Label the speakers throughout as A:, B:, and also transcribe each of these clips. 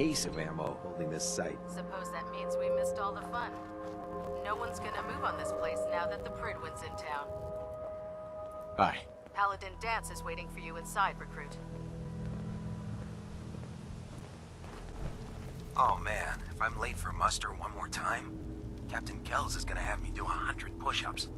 A: case of ammo holding this site.
B: Suppose that means we missed all the fun. No one's gonna move on this place now that the Prydwen's in town.
A: Hi.
B: Paladin Dance is waiting for you inside, Recruit.
C: Oh man, if I'm late for muster one more time, Captain Kells is gonna have me do 100 push-ups.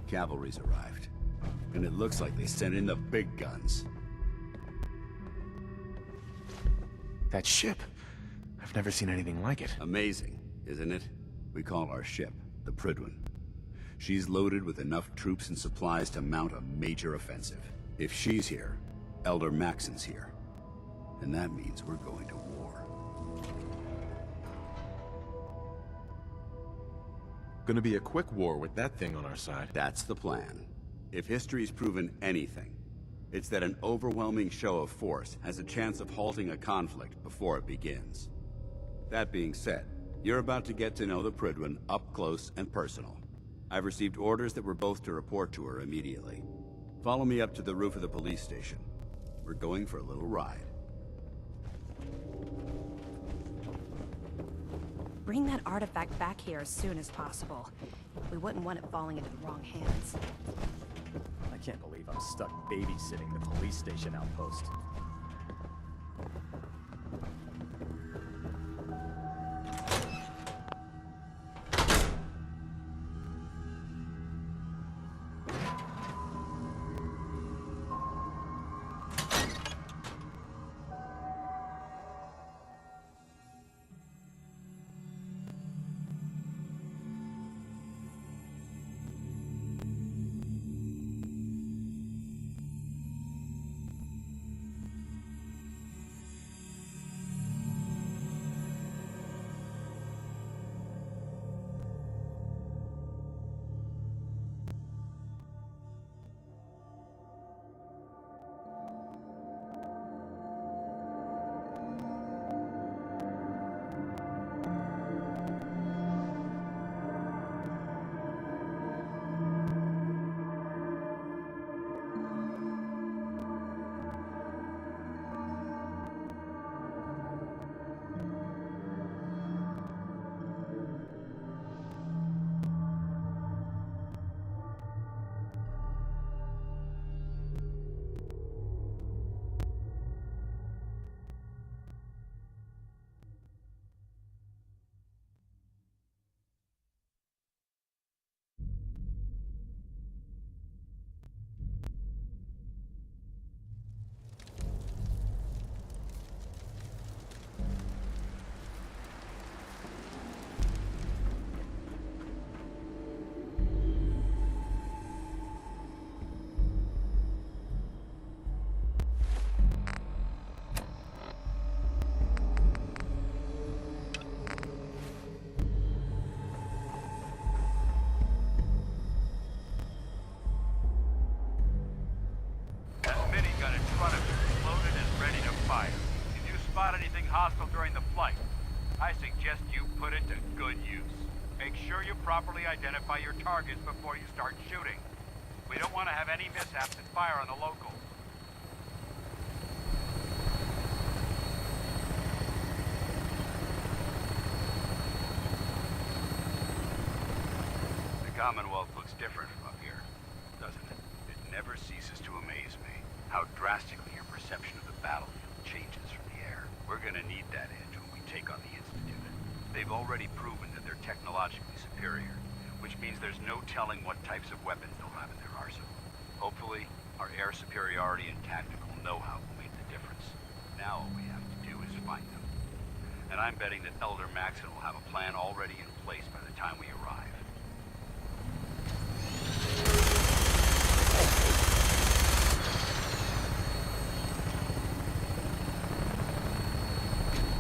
D: Cavalry's arrived, and it looks like they sent in the big guns.
A: That ship. I've never seen anything like it.
D: Amazing, isn't it? We call our ship the Prydwen. She's loaded with enough troops and supplies to mount a major offensive. If she's here, Elder Maxon's here. And that means we're going to war.
A: Gonna be a quick war with that thing on our side.
D: That's the plan. If history's proven anything, it's that an overwhelming show of force has a chance of halting a conflict before it begins. That being said, you're about to get to know the Prydwen up close and personal. I've received orders that we're both to report to her immediately. Follow me up to the roof of the police station. We're going for a little ride.
E: Bring that artifact back here as soon as possible. We wouldn't want it falling into the wrong hands.
F: I can't believe I'm stuck babysitting the police station outpost.
G: hostile during the flight. I suggest you put it to good use. Make sure you properly identify your targets before you start shooting. We don't want to have any mishaps and fire on the locals. The Commonwealth looks different from up here, doesn't it? It never ceases to amaze me how drastically your perception of the battlefield changes from the air. We're gonna need that edge when we take on the Institute. They've already proven that they're technologically superior, which means there's no telling what types of weapons they'll have in their arsenal. Hopefully, our air superiority and tactical know-how will make the difference. Now all we have to do is find them. And I'm betting that Elder Maxon will have a plan already in place by the time we arrive.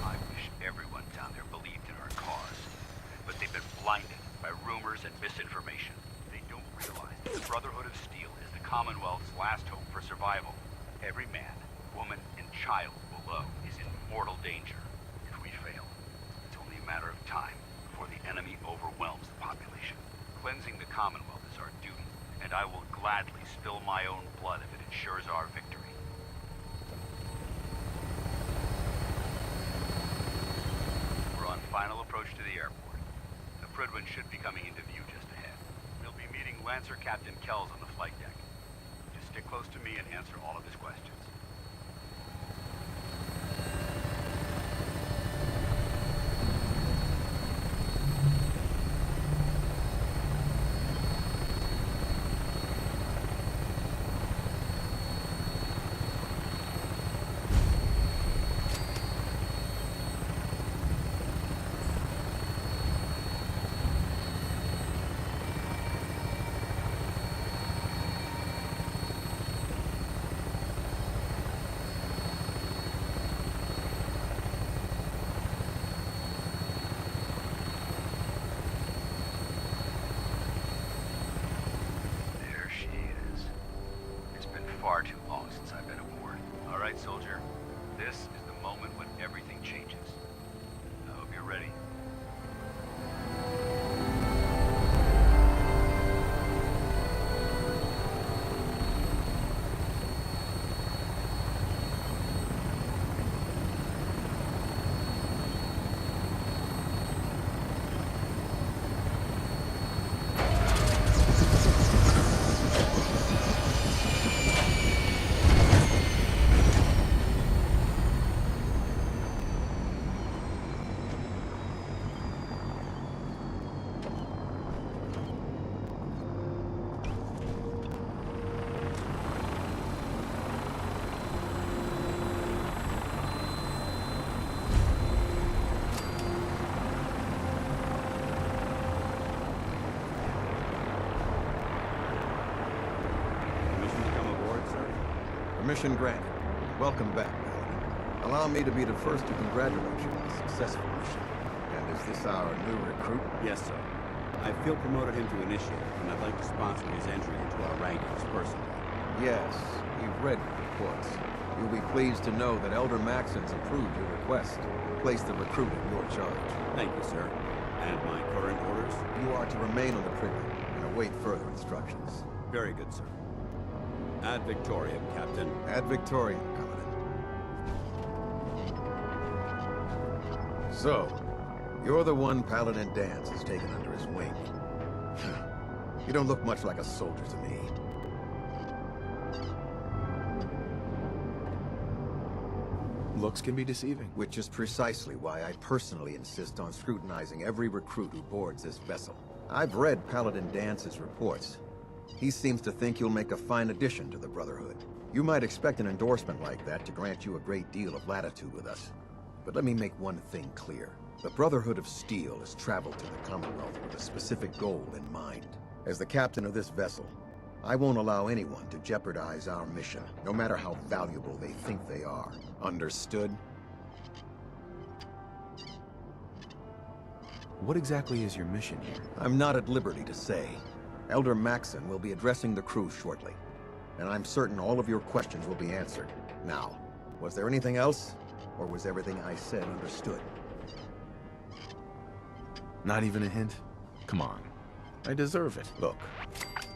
G: I wish everyone down there believed in our cause. and misinformation. They don't realize that the Brotherhood of Steel is the Commonwealth's last hope for survival. Every man, woman, and child below is in mortal danger. If we fail, it's only a matter of time before the enemy overwhelms the population. Cleansing the Commonwealth is our duty, and I will gladly spill my own blood if it ensures our victory. We're on final approach to the airport. The Prydwen should be coming into view just ahead. We'll be meeting Lancer Captain Kells on the flight deck. Just stick close to me and answer all of his questions. There she is. It's been far too long since I've been aboard. All right, soldier. This is the moment when everything changes. I hope you're ready.
D: Permission to come aboard, sir?
H: Permission granted. Welcome back, Paladin. Allow me to be the first to congratulate you on a successful mission. And is this our new recruit?
D: Yes, sir. I feel promoted him to initiate, and I'd like to sponsor his entry into our rankings personally.
H: Yes, we've read the reports. You'll be pleased to know that Elder Maxon's approved your request. Place the recruit in your charge.
D: Thank you, sir. And my current orders?
H: You are to remain on the Prydwen and await further instructions.
D: Very good, sir. Ad Victoriam, Captain.
H: Ad Victoriam, Paladin. So, you're the one Paladin Danse has taken under his wing. You don't look much like a soldier to me.
A: Looks can be deceiving.
H: Which is precisely why I personally insist on scrutinizing every recruit who boards this vessel. I've read Paladin Dance's reports. He seems to think you'll make a fine addition to the Brotherhood. You might expect an endorsement like that to grant you a great deal of latitude with us. But let me make one thing clear. The Brotherhood of Steel has traveled to the Commonwealth with a specific goal in mind. As the captain of this vessel, I won't allow anyone to jeopardize our mission, no matter how valuable they think they are. Understood?
A: What exactly is your mission here?
H: I'm not at liberty to say. Elder Maxon will be addressing the crew shortly, and I'm certain all of your questions will be answered. Now, was there anything else, or was everything I said understood?
A: Not even a hint? Come on. I deserve it.
H: Look,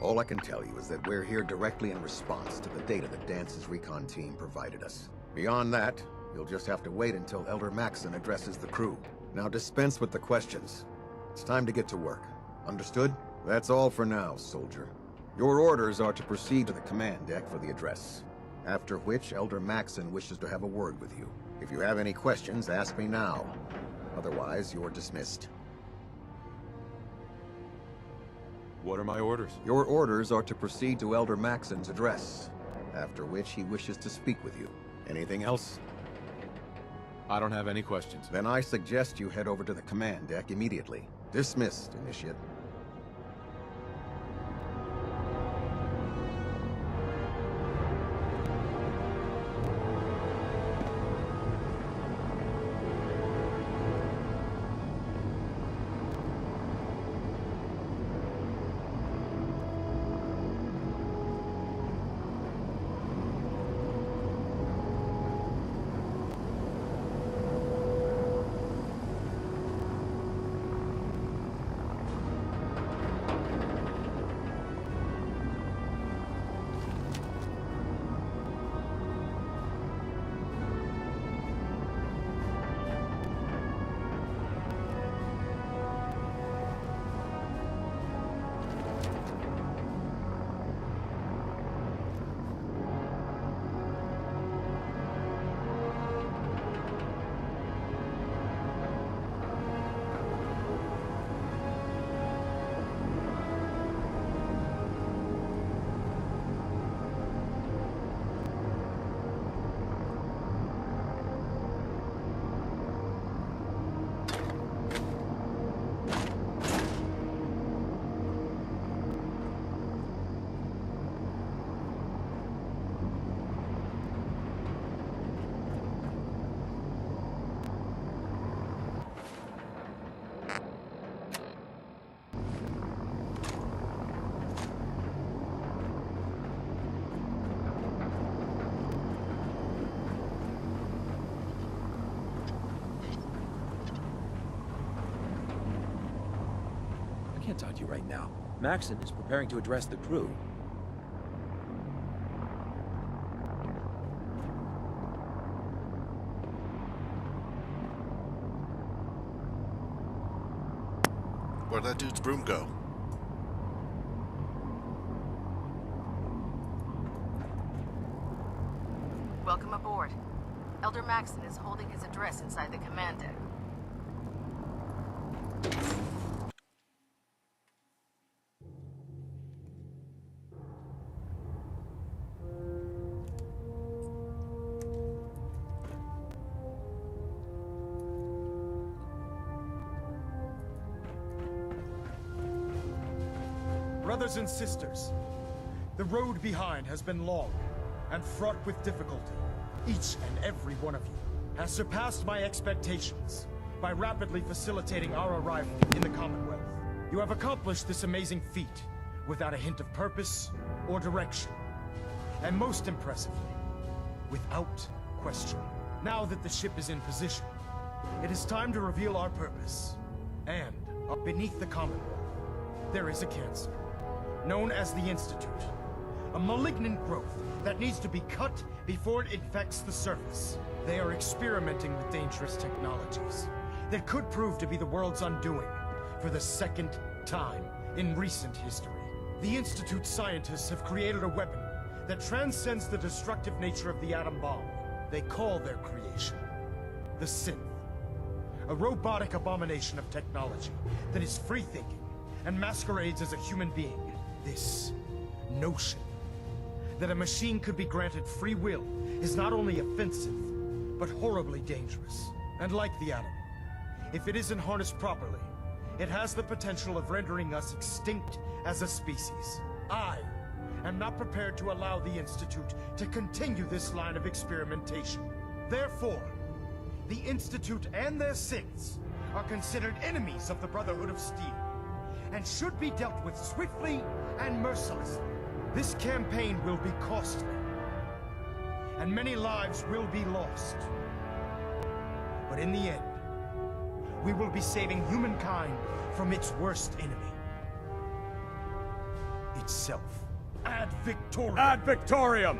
H: all I can tell you is that we're here directly in response to the data that Dance's recon team provided us. Beyond that, you'll just have to wait until Elder Maxon addresses the crew. Now dispense with the questions. It's time to get to work. Understood? That's all for now, soldier. Your orders are to proceed to the command deck for the address. After which, Elder Maxon wishes to have a word with you. If you have any questions, ask me now. Otherwise, you're dismissed.
A: What are my orders?
H: Your orders are to proceed to Elder Maxon's address, after which he wishes to speak with you. Anything else?
A: I don't have any questions.
H: Then I suggest you head over to the command deck immediately. Dismissed, Initiate.
I: can't talk to you right now. Maxson is preparing to address the crew.
J: Where'd that dude's broom go?
B: Welcome aboard. Elder Maxson is holding his address inside the command deck.
K: Brothers and sisters, the road behind has been long and fraught with difficulty. Each and every one of you has surpassed my expectations by rapidly facilitating our arrival in the Commonwealth. You have accomplished this amazing feat without a hint of purpose or direction. And most impressively, without question. Now that the ship is in position, it is time to reveal our purpose. And beneath the Commonwealth, there is a cancer, known as the Institute. A malignant growth that needs to be cut before it infects the surface. They are experimenting with dangerous technologies that could prove to be the world's undoing for the second time in recent history. The Institute scientists have created a weapon that transcends the destructive nature of the atom bomb. They call their creation the Synth. A robotic abomination of technology that is free-thinking and masquerades as a human being. This notion that a machine could be granted free will is not only offensive, but horribly dangerous. And like the atom, if it isn't harnessed properly, it has the potential of rendering us extinct as a species. I am not prepared to allow the Institute to continue this line of experimentation. Therefore, the Institute and their synths are considered enemies of the Brotherhood of Steel, and should be dealt with swiftly and mercilessly. This campaign will be costly, and many lives will be lost. But in the end, we will be saving humankind from its worst enemy. Itself. Ad Victoriam!
F: Ad Victoriam!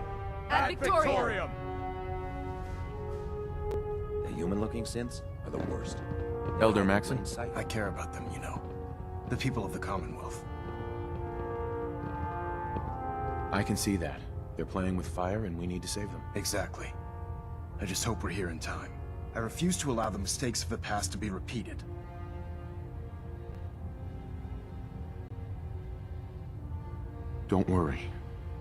B: Ad Victoriam!
I: The human-looking synths are the worst.
A: Elder Maxson?
K: I care about them, you know. The people of the Commonwealth.
A: I can see that. They're playing with fire and we need to save them.
K: Exactly. I just hope we're here in time. I refuse to allow the mistakes of the past to be repeated.
A: Don't worry.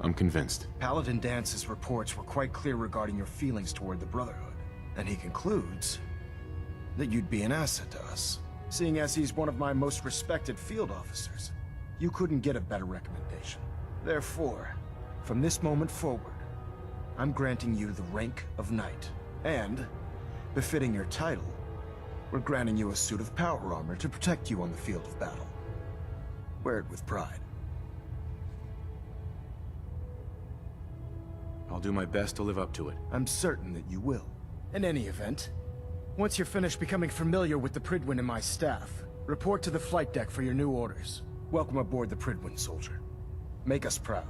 A: I'm convinced.
K: Paladin Dance's reports were quite clear regarding your feelings toward the Brotherhood. And he concludes that you'd be an asset to us. Seeing as he's one of my most respected field officers, you couldn't get a better recommendation. Therefore, from this moment forward, I'm granting you the rank of Knight. And, befitting your title, we're granting you a suit of power armor to protect you on the field of battle. Wear it with pride.
A: I'll do my best to live up to it.
K: I'm certain that you will. In any event, once you're finished becoming familiar with the Pridwin and my staff, report to the flight deck for your new orders. Welcome aboard the Pridwin, soldier. Make us proud.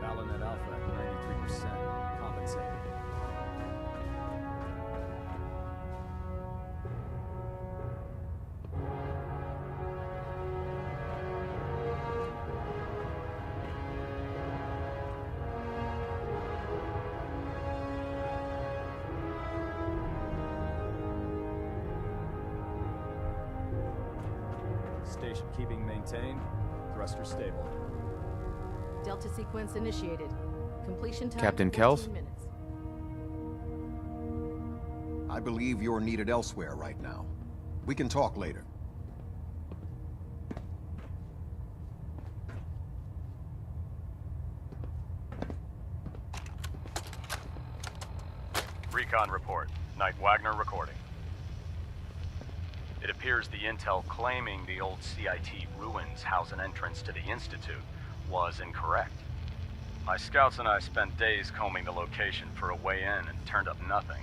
F: Balanet Alpha at 93%. Compensated. Station keeping maintained. Thruster stable.
B: Delta sequence initiated. Completion time
A: Captain
B: 14
A: Kells?
B: minutes.
H: I believe you're needed elsewhere right now. We can talk later.
L: Recon report. Knight Wagner recording. It appears the intel claiming the old CIT ruins house an entrance to the Institute was incorrect. My scouts and I spent days combing the location for a way in and turned up nothing,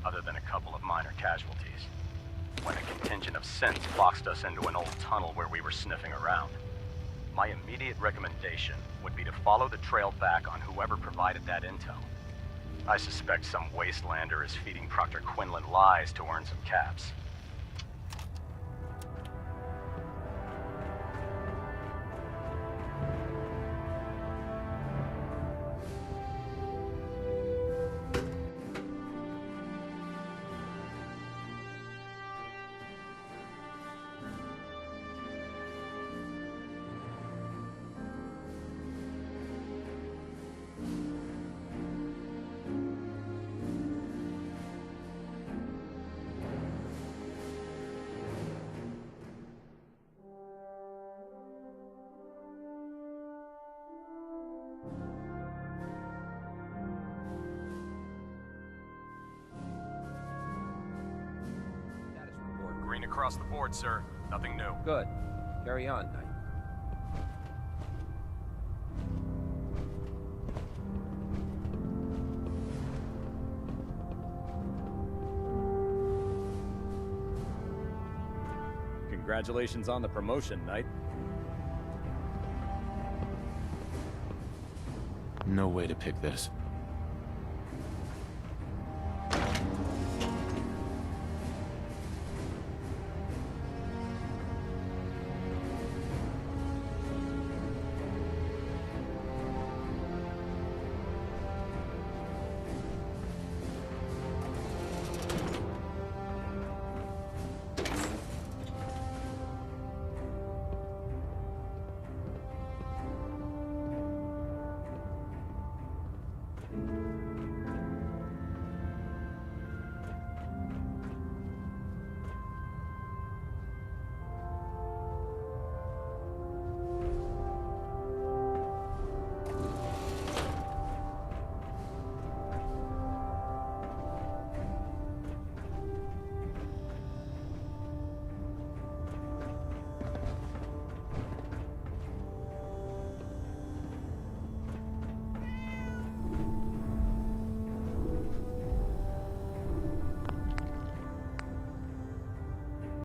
L: other than a couple of minor casualties. When a contingent of synths boxed us into an old tunnel where we were sniffing around. My immediate recommendation would be to follow the trail back on whoever provided that intel. I suspect some wastelander is feeding Proctor Quinlan lies to earn some caps. Green across the board, sir. Nothing new.
I: Good. Carry on, Knight.
F: Congratulations on the promotion, Knight.
A: No way to pick this.